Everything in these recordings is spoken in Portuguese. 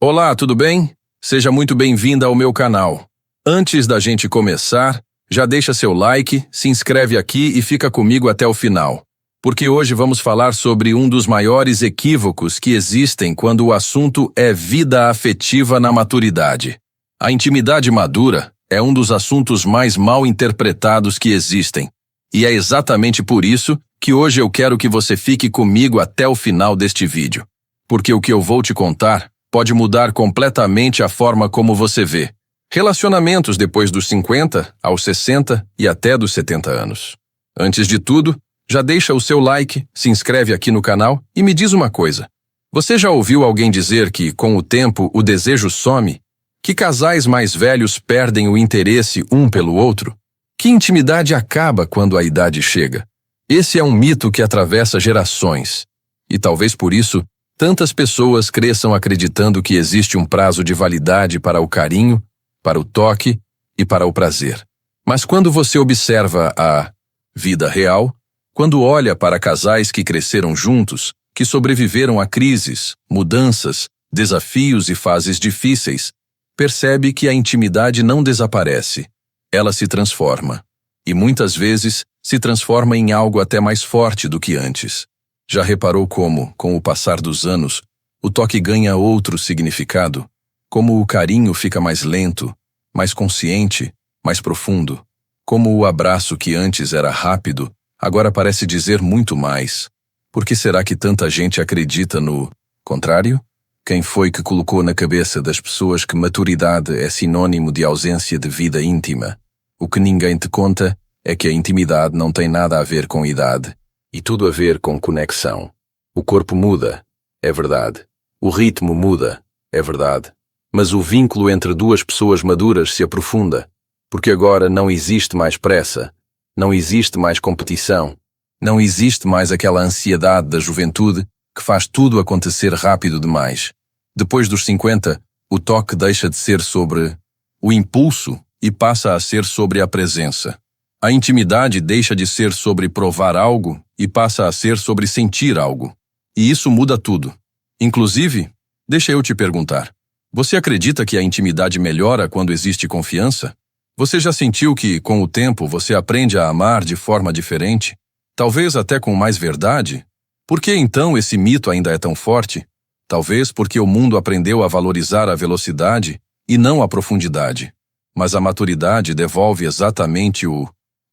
Olá, tudo bem? Seja muito bem-vinda ao meu canal. Antes da gente começar, já deixa seu like, se inscreve aqui e fica comigo até o final. Porque hoje vamos falar sobre um dos maiores equívocos que existem quando o assunto é vida afetiva na maturidade. A intimidade madura é um dos assuntos mais mal interpretados que existem. E é exatamente por isso que hoje eu quero que você fique comigo até o final deste vídeo. Porque o que eu vou te contar pode mudar completamente a forma como você vê relacionamentos depois dos 50, aos 60 e até dos 70 anos. Antes de tudo, já deixa o seu like, se inscreve aqui no canal e me diz uma coisa. Você já ouviu alguém dizer que, com o tempo, o desejo some? Que casais mais velhos perdem o interesse um pelo outro? Que intimidade acaba quando a idade chega? Esse é um mito que atravessa gerações. E talvez por isso, tantas pessoas cresçam acreditando que existe um prazo de validade para o carinho, para o toque e para o prazer. Mas quando você observa a vida real, quando olha para casais que cresceram juntos, que sobreviveram a crises, mudanças, desafios e fases difíceis, percebe que a intimidade não desaparece, ela se transforma. E muitas vezes se transforma em algo até mais forte do que antes. Já reparou como, com o passar dos anos, o toque ganha outro significado? Como o carinho fica mais lento, mais consciente, mais profundo? Como o abraço que antes era rápido, agora parece dizer muito mais? Por que será que tanta gente acredita no contrário? Quem foi que colocou na cabeça das pessoas que maturidade é sinônimo de ausência de vida íntima? O que ninguém te conta é que a intimidade não tem nada a ver com idade. E tudo a ver com conexão. O corpo muda, é verdade. O ritmo muda, é verdade. Mas o vínculo entre duas pessoas maduras se aprofunda, porque agora não existe mais pressa, não existe mais competição, não existe mais aquela ansiedade da juventude que faz tudo acontecer rápido demais. Depois dos 50, o toque deixa de ser sobre o impulso e passa a ser sobre a presença. A intimidade deixa de ser sobre provar algo e passa a ser sobre sentir algo. E isso muda tudo. Inclusive, deixa eu te perguntar, você acredita que a intimidade melhora quando existe confiança? Você já sentiu que, com o tempo, você aprende a amar de forma diferente? Talvez até com mais verdade? Por que então esse mito ainda é tão forte? Talvez porque o mundo aprendeu a valorizar a velocidade e não a profundidade. Mas a maturidade devolve exatamente o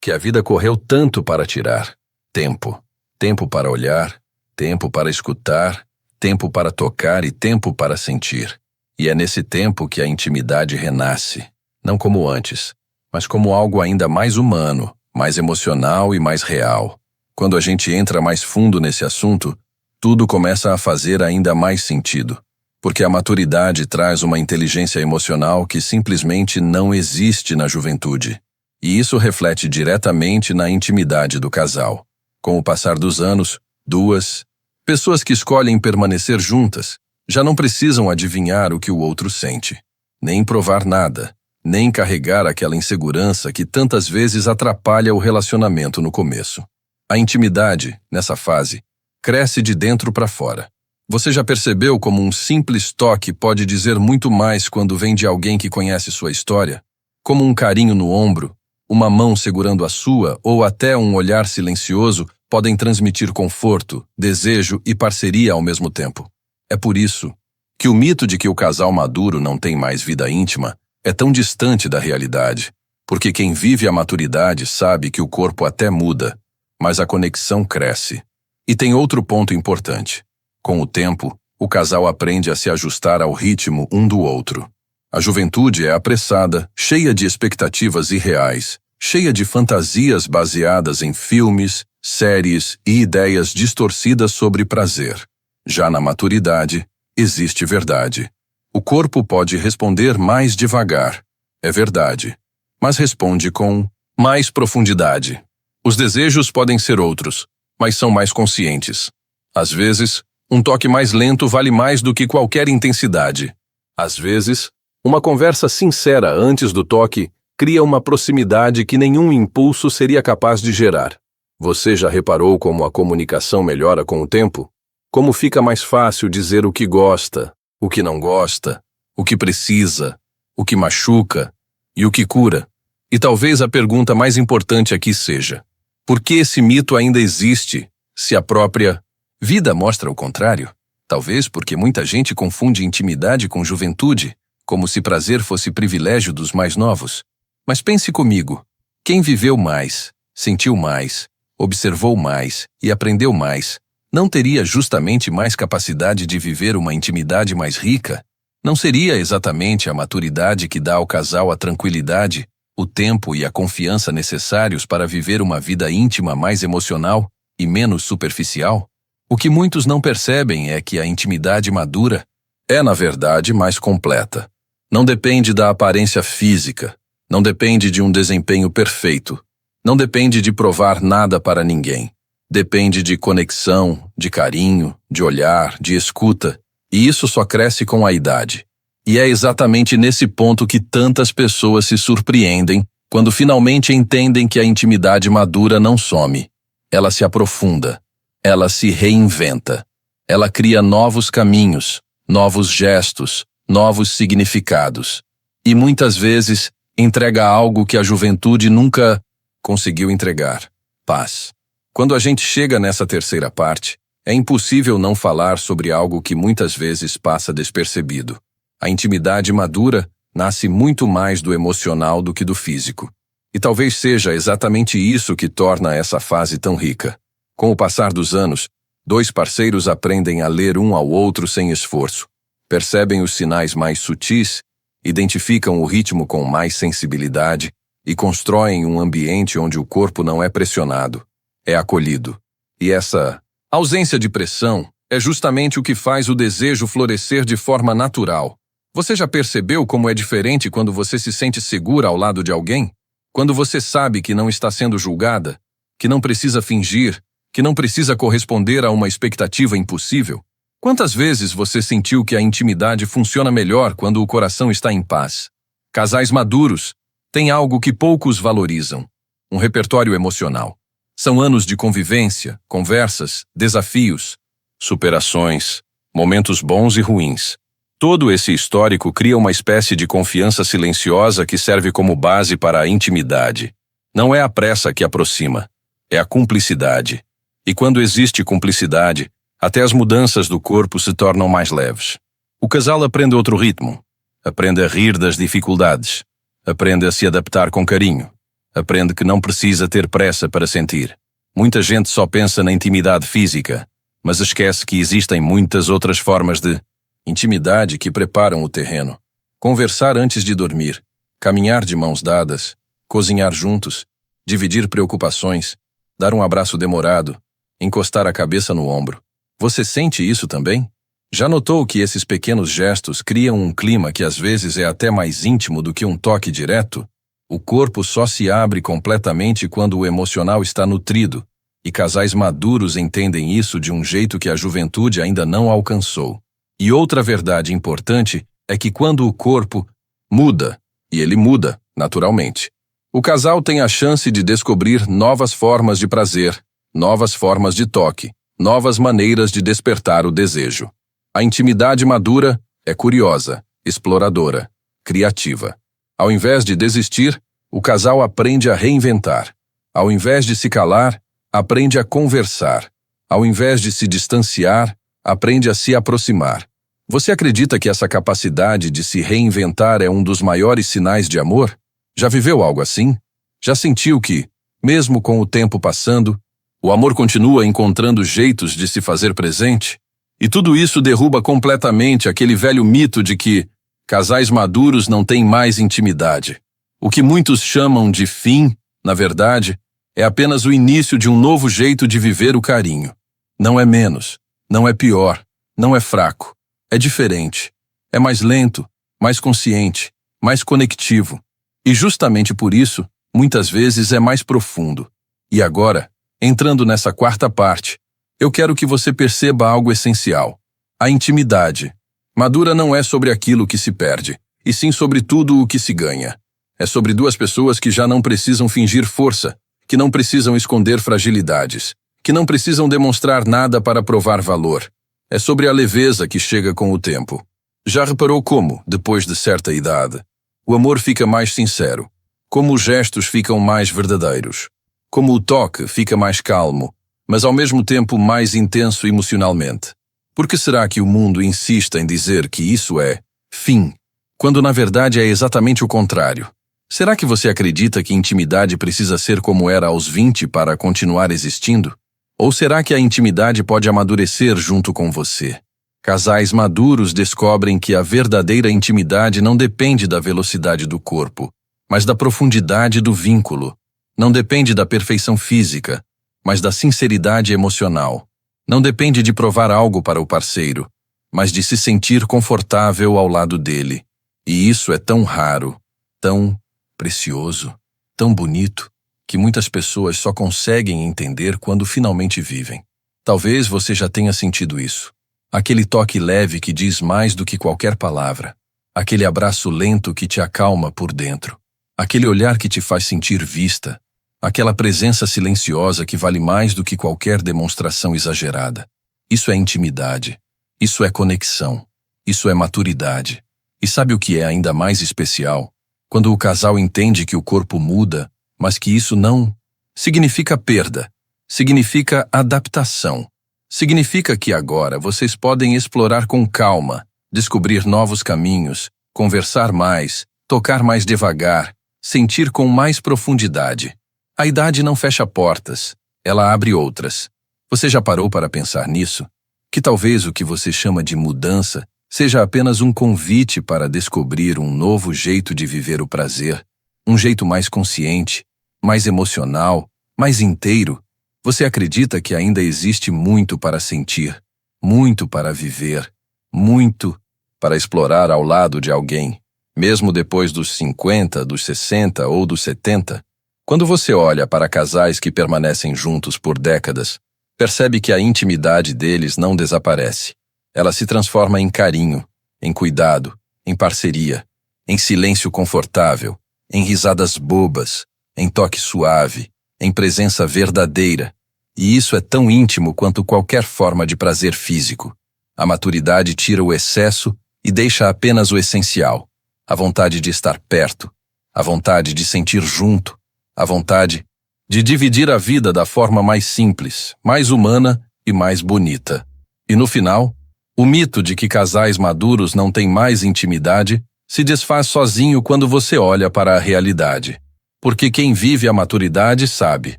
que a vida correu tanto para tirar. Tempo. Tempo para olhar, tempo para escutar, tempo para tocar e tempo para sentir. E é nesse tempo que a intimidade renasce, não como antes, mas como algo ainda mais humano, mais emocional e mais real. Quando a gente entra mais fundo nesse assunto, tudo começa a fazer ainda mais sentido, porque a maturidade traz uma inteligência emocional que simplesmente não existe na juventude. E isso reflete diretamente na intimidade do casal. Com o passar dos anos, duas pessoas que escolhem permanecer juntas já não precisam adivinhar o que o outro sente, nem provar nada, nem carregar aquela insegurança que tantas vezes atrapalha o relacionamento no começo. A intimidade, nessa fase, cresce de dentro para fora. Você já percebeu como um simples toque pode dizer muito mais quando vem de alguém que conhece sua história? Como um carinho no ombro, uma mão segurando a sua ou até um olhar silencioso podem transmitir conforto, desejo e parceria ao mesmo tempo. É por isso que o mito de que o casal maduro não tem mais vida íntima é tão distante da realidade, porque quem vive a maturidade sabe que o corpo até muda, mas a conexão cresce. E tem outro ponto importante. Com o tempo, o casal aprende a se ajustar ao ritmo um do outro. A juventude é apressada, cheia de expectativas irreais, cheia de fantasias baseadas em filmes, séries e ideias distorcidas sobre prazer. Já na maturidade, existe verdade. O corpo pode responder mais devagar, é verdade, mas responde com mais profundidade. Os desejos podem ser outros, mas são mais conscientes. Às vezes, um toque mais lento vale mais do que qualquer intensidade. Às vezes, uma conversa sincera antes do toque cria uma proximidade que nenhum impulso seria capaz de gerar. Você já reparou como a comunicação melhora com o tempo? Como fica mais fácil dizer o que gosta, o que não gosta, o que precisa, o que machuca e o que cura. E talvez a pergunta mais importante aqui seja: por que esse mito ainda existe, se a própria vida mostra o contrário? Talvez porque muita gente confunde intimidade com juventude, como se prazer fosse privilégio dos mais novos. Mas pense comigo, quem viveu mais, sentiu mais, observou mais e aprendeu mais, não teria justamente mais capacidade de viver uma intimidade mais rica? Não seria exatamente a maturidade que dá ao casal a tranquilidade, o tempo e a confiança necessários para viver uma vida íntima mais emocional e menos superficial? O que muitos não percebem é que a intimidade madura é, na verdade, mais completa. Não depende da aparência física, não depende de um desempenho perfeito, não depende de provar nada para ninguém. Depende de conexão, de carinho, de olhar, de escuta, e isso só cresce com a idade. E é exatamente nesse ponto que tantas pessoas se surpreendem quando finalmente entendem que a intimidade madura não some. Ela se aprofunda, ela se reinventa, ela cria novos caminhos, novos gestos, novos significados. E muitas vezes entrega algo que a juventude nunca conseguiu entregar: paz. Quando a gente chega nessa terceira parte, é impossível não falar sobre algo que muitas vezes passa despercebido. A intimidade madura nasce muito mais do emocional do que do físico. E talvez seja exatamente isso que torna essa fase tão rica. Com o passar dos anos, dois parceiros aprendem a ler um ao outro sem esforço. Percebem os sinais mais sutis, identificam o ritmo com mais sensibilidade e constroem um ambiente onde o corpo não é pressionado, é acolhido. E essa ausência de pressão é justamente o que faz o desejo florescer de forma natural. Você já percebeu como é diferente quando você se sente segura ao lado de alguém? Quando você sabe que não está sendo julgada, que não precisa fingir, que não precisa corresponder a uma expectativa impossível? Quantas vezes você sentiu que a intimidade funciona melhor quando o coração está em paz? Casais maduros têm algo que poucos valorizam: um repertório emocional. São anos de convivência, conversas, desafios, superações, momentos bons e ruins. Todo esse histórico cria uma espécie de confiança silenciosa que serve como base para a intimidade. Não é a pressa que aproxima, é a cumplicidade. E quando existe cumplicidade, até as mudanças do corpo se tornam mais leves. O casal aprende outro ritmo, aprende a rir das dificuldades, aprende a se adaptar com carinho, aprende que não precisa ter pressa para sentir. Muita gente só pensa na intimidade física, mas esquece que existem muitas outras formas de intimidade que preparam o terreno. Conversar antes de dormir, caminhar de mãos dadas, cozinhar juntos, dividir preocupações, dar um abraço demorado, encostar a cabeça no ombro. Você sente isso também? Já notou que esses pequenos gestos criam um clima que às vezes é até mais íntimo do que um toque direto? O corpo só se abre completamente quando o emocional está nutrido, e casais maduros entendem isso de um jeito que a juventude ainda não alcançou. E outra verdade importante é que quando o corpo muda, e ele muda naturalmente, o casal tem a chance de descobrir novas formas de prazer, novas formas de toque, novas maneiras de despertar o desejo. A intimidade madura é curiosa, exploradora, criativa. Ao invés de desistir, o casal aprende a reinventar. Ao invés de se calar, aprende a conversar. Ao invés de se distanciar, aprende a se aproximar. Você acredita que essa capacidade de se reinventar é um dos maiores sinais de amor? Já viveu algo assim? Já sentiu que, mesmo com o tempo passando, o amor continua encontrando jeitos de se fazer presente? E tudo isso derruba completamente aquele velho mito de que casais maduros não têm mais intimidade. O que muitos chamam de fim, na verdade, é apenas o início de um novo jeito de viver o carinho. Não é menos, não é pior, não é fraco. É diferente. É mais lento, mais consciente, mais conectivo. E justamente por isso, muitas vezes é mais profundo. E agora, entrando nessa quarta parte, eu quero que você perceba algo essencial. A intimidade madura não é sobre aquilo que se perde, e sim sobre tudo o que se ganha. É sobre duas pessoas que já não precisam fingir força, que não precisam esconder fragilidades, que não precisam demonstrar nada para provar valor. É sobre a leveza que chega com o tempo. Já reparou como, depois de certa idade, o amor fica mais sincero, como os gestos ficam mais verdadeiros, como o toque fica mais calmo, mas ao mesmo tempo mais intenso emocionalmente? Por que será que o mundo insiste em dizer que isso é fim, quando na verdade é exatamente o contrário? Será que você acredita que intimidade precisa ser como era aos 20 para continuar existindo? Ou será que a intimidade pode amadurecer junto com você? Casais maduros descobrem que a verdadeira intimidade não depende da velocidade do corpo, mas da profundidade do vínculo. Não depende da perfeição física, mas da sinceridade emocional. Não depende de provar algo para o parceiro, mas de se sentir confortável ao lado dele. E isso é tão raro, tão precioso, tão bonito, que muitas pessoas só conseguem entender quando finalmente vivem. Talvez você já tenha sentido isso. Aquele toque leve que diz mais do que qualquer palavra. Aquele abraço lento que te acalma por dentro. Aquele olhar que te faz sentir vista. Aquela presença silenciosa que vale mais do que qualquer demonstração exagerada. Isso é intimidade. Isso é conexão. Isso é maturidade. E sabe o que é ainda mais especial? Quando o casal entende que o corpo muda, mas que isso não significa perda, significa adaptação. Significa que agora vocês podem explorar com calma, descobrir novos caminhos, conversar mais, tocar mais devagar, sentir com mais profundidade. A idade não fecha portas, ela abre outras. Você já parou para pensar nisso? Que talvez o que você chama de mudança seja apenas um convite para descobrir um novo jeito de viver o prazer, um jeito mais consciente, mais emocional, mais inteiro. Você acredita que ainda existe muito para sentir, muito para viver, muito para explorar ao lado de alguém, mesmo depois dos 50, dos 60 ou dos 70? Quando você olha para casais que permanecem juntos por décadas, percebe que a intimidade deles não desaparece. Ela se transforma em carinho, em cuidado, em parceria, em silêncio confortável, em risadas bobas, em toque suave, em presença verdadeira. E isso é tão íntimo quanto qualquer forma de prazer físico. A maturidade tira o excesso e deixa apenas o essencial. A vontade de estar perto, a vontade de sentir junto, a vontade de dividir a vida da forma mais simples, mais humana e mais bonita. E no final, o mito de que casais maduros não têm mais intimidade se desfaz sozinho quando você olha para a realidade. Porque quem vive a maturidade sabe.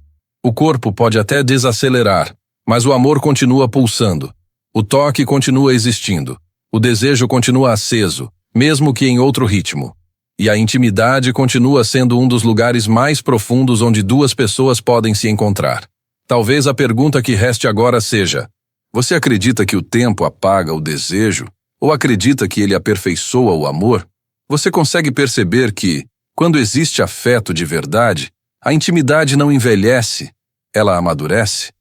O corpo pode até desacelerar, mas o amor continua pulsando. O toque continua existindo. O desejo continua aceso, mesmo que em outro ritmo. E a intimidade continua sendo um dos lugares mais profundos onde duas pessoas podem se encontrar. Talvez a pergunta que reste agora seja: você acredita que o tempo apaga o desejo? Ou acredita que ele aperfeiçoa o amor? Você consegue perceber que, quando existe afeto de verdade, a intimidade não envelhece, ela amadurece?